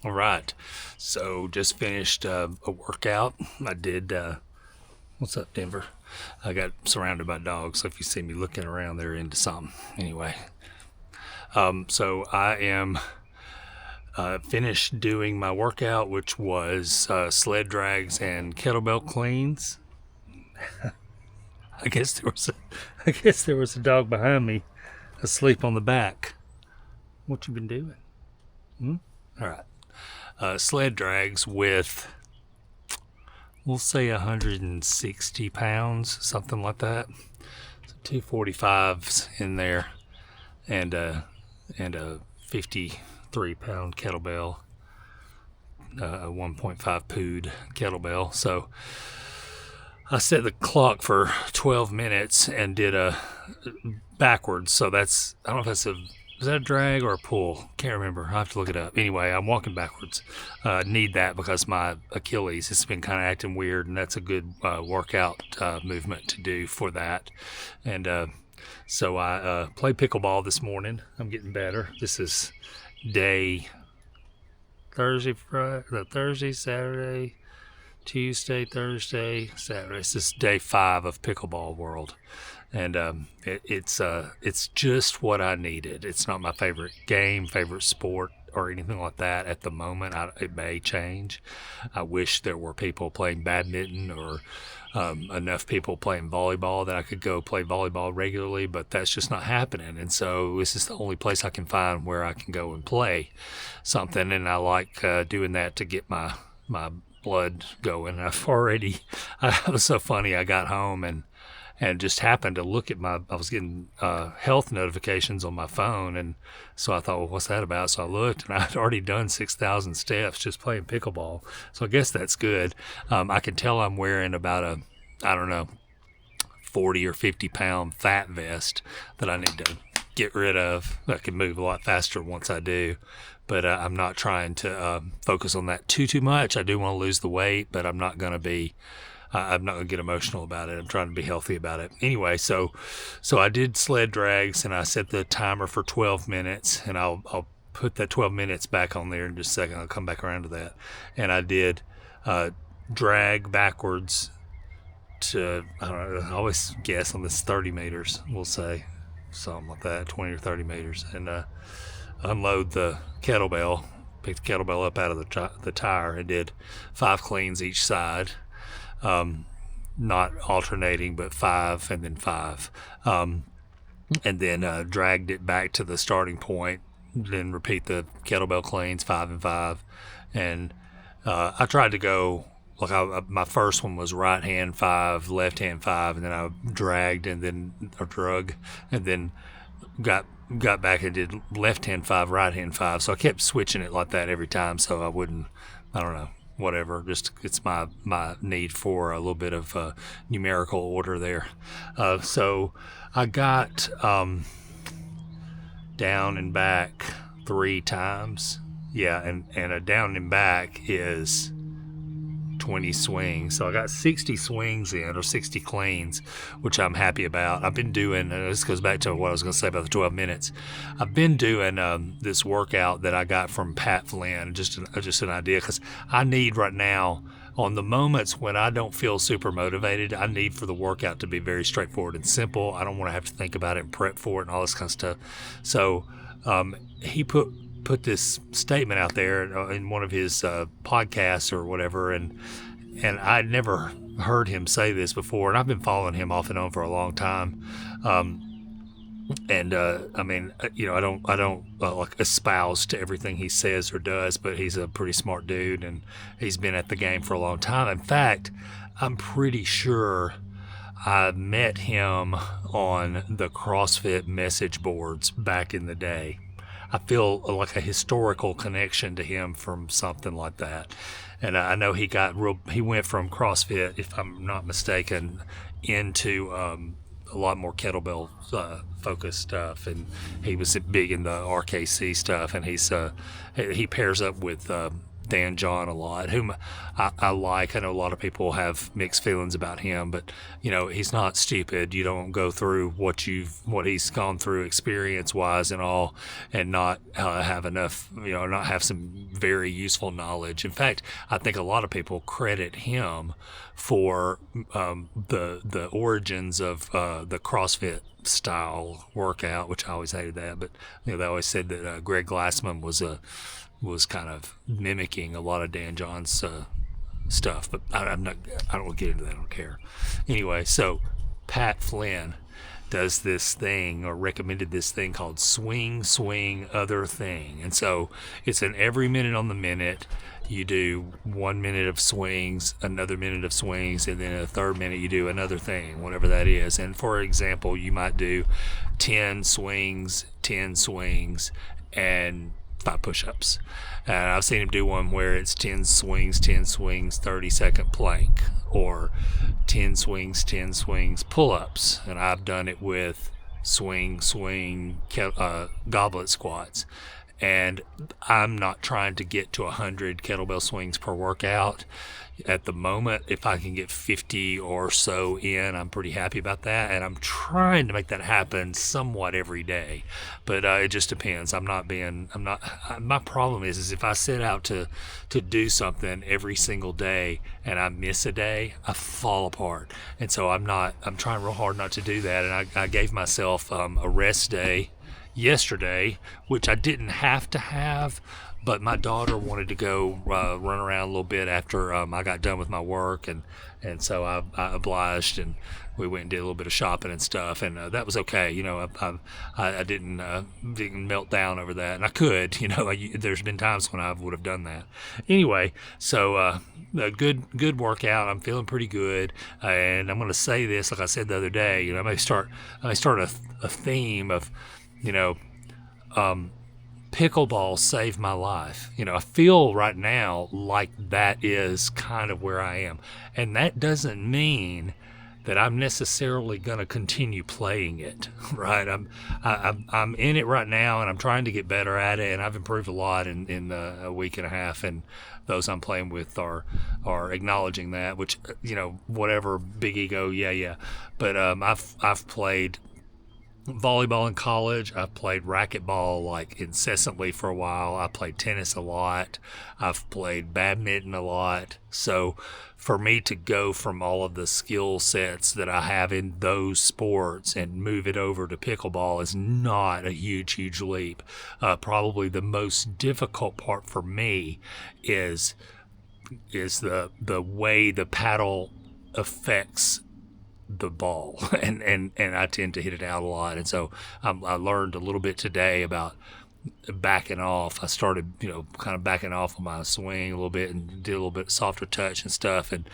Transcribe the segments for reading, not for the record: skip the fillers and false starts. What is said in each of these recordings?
All right. So just finished a workout. I did. What's up, Denver? I got surrounded by dogs. So if you see me looking around, they're into something. Anyway, so I am finished doing my workout, which was sled drags and kettlebell cleans. I guess there was a, I guess there was a dog behind me asleep on the back. What you been doing? All right. Sled drags with, we'll say, 160 pounds, something like that. So 245s in there, and a 53-pound kettlebell, a 1.5 pood kettlebell. So I set the clock for 12 minutes and did a backwards. So that's, I don't know if that's is that a drag or a pull? Can't remember. I have to look it up. Anyway, I'm walking backwards. Need that because my Achilles has been kind of acting weird, and that's a good workout movement to do for that. And so I played pickleball this morning. I'm getting better. This is day Thursday, Saturday, Tuesday, Thursday, Saturday. This is day 5 of Pickleball World, and it's just what I needed. It's not my favorite game, favorite sport, or anything like that at the moment. It may change. I wish there were people playing badminton or enough people playing volleyball that I could go play volleyball regularly, but that's just not happening. And so this is the only place I can find where I can go and play something, and I like doing that to get my blood going. It was so funny. I got home and just happened to look at I was getting health notifications on my phone. And so I thought, well, what's that about? So I looked, and I'd already done 6,000 steps just playing pickleball. So I guess that's good. I can tell I'm wearing about I don't know, 40 or 50 pound fat vest that I need to get rid of. I can move a lot faster once I do. But I'm not trying to focus on that too much. I do want to lose the weight, but I'm not going to get emotional about it. I'm trying to be healthy about it. Anyway, so I did sled drags, and I set the timer for 12 minutes, and I'll put that 12 minutes back on there in just a second. I'll come back around to that. And I did drag backwards to, I don't know, I always guess on this 30 meters, we'll say, something like that, 20 or 30 meters, and unload the kettlebell, pick the kettlebell up out of the tire, and did 5 cleans each side. Not alternating, but 5 and then 5. And then dragged it back to the starting point, then repeat the kettlebell cleans 5 and 5. And I tried to go, my first one was right hand 5, left hand 5, and then I dragged and then drug, and then got back and did left hand 5, right hand 5. So I kept switching it like that every time, so I wouldn't, I don't know, whatever. Just it's my need for a little bit of numerical order there. So I got down and back 3 times. Yeah, and a down and back is 20 swings. So I got 60 swings in, or 60 cleans, which I'm happy about. I've been doing, this goes back to what I was going to say about the 12 minutes. I've been doing this workout that I got from Pat Flynn, just an idea, because I need right now, on the moments when I don't feel super motivated, I need for the workout to be very straightforward and simple. I don't want to have to think about it and prep for it and all this kind of stuff. So he put this statement out there in one of his podcasts or whatever, and I'd never heard him say this before, and I've been following him off and on for a long time. I mean, I don't like espouse to everything he says or does, but he's a pretty smart dude, and he's been at the game for a long time. In fact, I'm pretty sure I met him on the CrossFit message boards back in the day. I feel like a historical connection to him from something like that. And I know he went from CrossFit, if I'm not mistaken, into a lot more kettlebell focused stuff, and he was big in the RKC stuff, and he pairs up with Dan John a lot, whom I like. I know a lot of people have mixed feelings about him, but he's not stupid. You don't go through what he's gone through experience wise and all, and not have enough, not have some very useful knowledge. In fact, I think a lot of people credit him for the origins of the CrossFit style workout, which I always hated that. But they always said that Greg Glassman was kind of mimicking a lot of Dan John's stuff. But I'm not. I don't want to get into that. I don't care. Anyway, so Pat Flynn does this thing, or recommended this thing called swing other thing. And so it's an every minute on the minute. You do 1 minute of swings, another minute of swings, and then a third minute you do another thing, whatever that is. And for example, you might do 10 swings, and 5 push-ups. And I've seen him do one where it's 10 swings, 30-second plank, or 10 swings, pull-ups. And I've done it with goblet squats. And I'm not trying to get to 100 kettlebell swings per workout at the moment. If I can get 50 or so in, I'm pretty happy about that. And I'm trying to make that happen somewhat every day, but it just depends. My problem is if I set out to do something every single day and I miss a day, I fall apart. And so I'm trying real hard not to do that. And I gave myself a rest day yesterday, which I didn't have to have, but my daughter wanted to go run around a little bit after I got done with my work, and so I obliged, and we went and did a little bit of shopping and stuff, and that was okay. I didn't melt down over that, and I could. There's been times when I would have done that. Anyway, so a good workout. I'm feeling pretty good, and I'm going to say this, like I said the other day. I may start a theme of pickleball saved my life. I feel right now like that is kind of where I am. And that doesn't mean that I'm necessarily going to continue playing it, right? I'm in it right now, and I'm trying to get better at it, and I've improved a lot in a week and a half, and those I'm playing with are acknowledging that, which, whatever, big ego, yeah. But I've played volleyball in college. I've played racquetball like incessantly for a while. I played tennis a lot. I've played badminton a lot. So for me to go from all of the skill sets that I have in those sports and move it over to pickleball is not a huge leap. Probably the most difficult part for me is the way the paddle affects the ball, and I tend to hit it out a lot, and so I learned a little bit today about backing off. I started kind of backing off on my swing a little bit, and did a little bit softer touch and stuff, and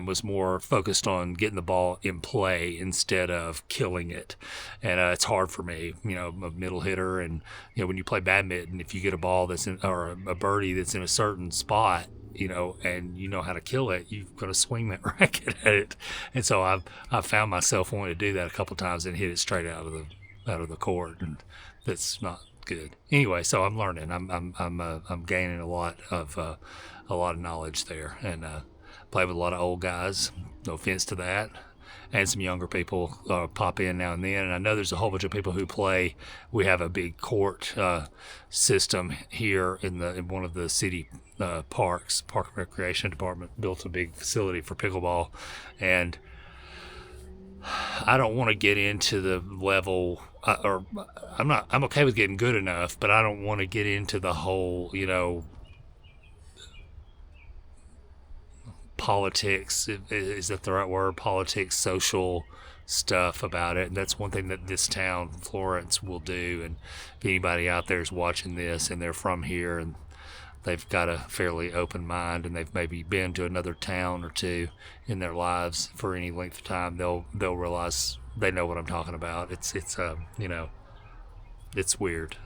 was more focused on getting the ball in play instead of killing it. And it's hard for me. I'm a middle hitter, and when you play badminton, if you get a ball that's in, or a birdie that's in a certain spot, and you know how to kill it, you've got to swing that racket at it. And so I've found myself wanting to do that a couple times and hit it straight out of the court, and that's not good. Anyway, so I'm learning. I'm gaining a lot of knowledge there, and play with a lot of old guys. No offense to that. And some younger people pop in now and then. And I know there's a whole bunch of people who play. We have a big court system here in one of the city parks. Park and Recreation Department built a big facility for pickleball. And I don't want to get into the level, I'm okay with getting good enough, but I don't want to get into the whole, politics, is that the right word? Politics, social stuff about it. And that's one thing that this town, Florence, will do. And if anybody out there is watching this and they're from here and they've got a fairly open mind and they've maybe been to another town or two in their lives for any length of time, they'll realize they know what I'm talking about. It's weird,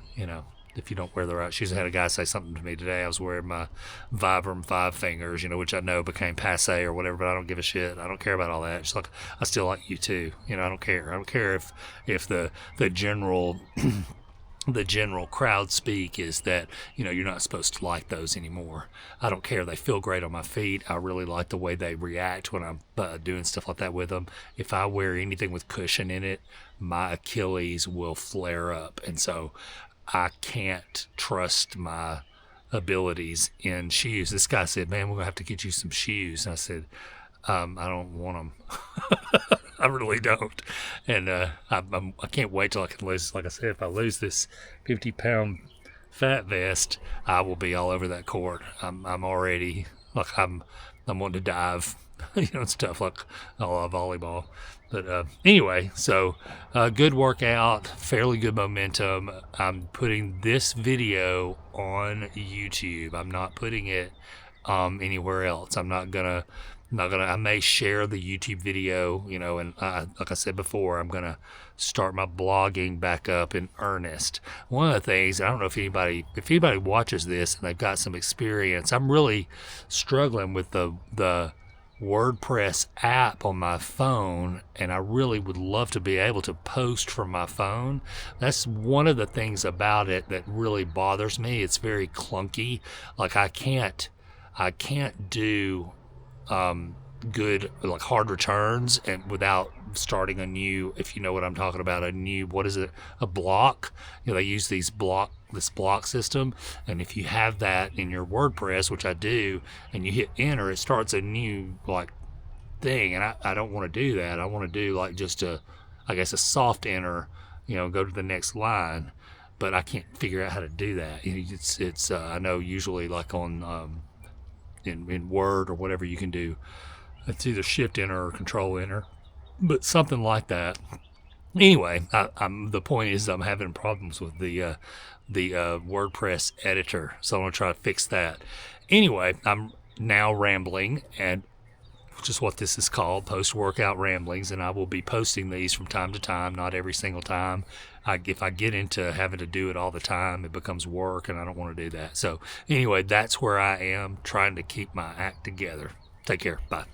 if you don't wear the right shoes. I had a guy say something to me today. I was wearing my Vibram 5 fingers, which I know became passe or whatever, but I don't give a shit. I don't care about all that. Just like, I still like you too. I don't care. I don't care if the general the general crowd speak is that, you're not supposed to like those anymore. I don't care. They feel great on my feet. I really like the way they react when I'm doing stuff like that with them. If I wear anything with cushion in it, my Achilles will flare up. And so I can't trust my abilities in shoes. This guy said, "Man, we're gonna have to get you some shoes." And I said, "I don't want them. I really don't." And I can't wait till I can lose. Like I said, if I lose this 50-pound fat vest, I will be all over that court. I'm already like I'm wanting to dive, and stuff like I love volleyball. But anyway, so good workout, fairly good momentum. I'm putting this video on YouTube. I'm not putting it anywhere else. I'm not gonna. I may share the YouTube video, and like I said before, I'm gonna start my blogging back up in earnest. One of the things, I don't know if anybody watches this and they've got some experience, I'm really struggling with the WordPress app on my phone, and I really would love to be able to post from my phone. That's one of the things about it that really bothers me. It's very clunky. Like I can't do good, like hard returns, and without starting a new, if you know what I'm talking about, a new, what is it, a block. They use this block system, and if you have that in your WordPress, which I do, and you hit enter, it starts a new like thing, and I don't want to do that. I want to do like just a soft enter, go to the next line, but I can't figure out how to do that. It's I know usually like on in Word or whatever, you can do, it's either shift enter or control enter, but something like that. Anyway, the point is I'm having problems with the WordPress editor, so I'm gonna try to fix that. Anyway, I'm now rambling, and which is what this is called, post-workout ramblings, and I will be posting these from time to time, not every single time. If I get into having to do it all the time, it becomes work, and I don't want to do that. So anyway, that's where I am, trying to keep my act together. Take care. Bye.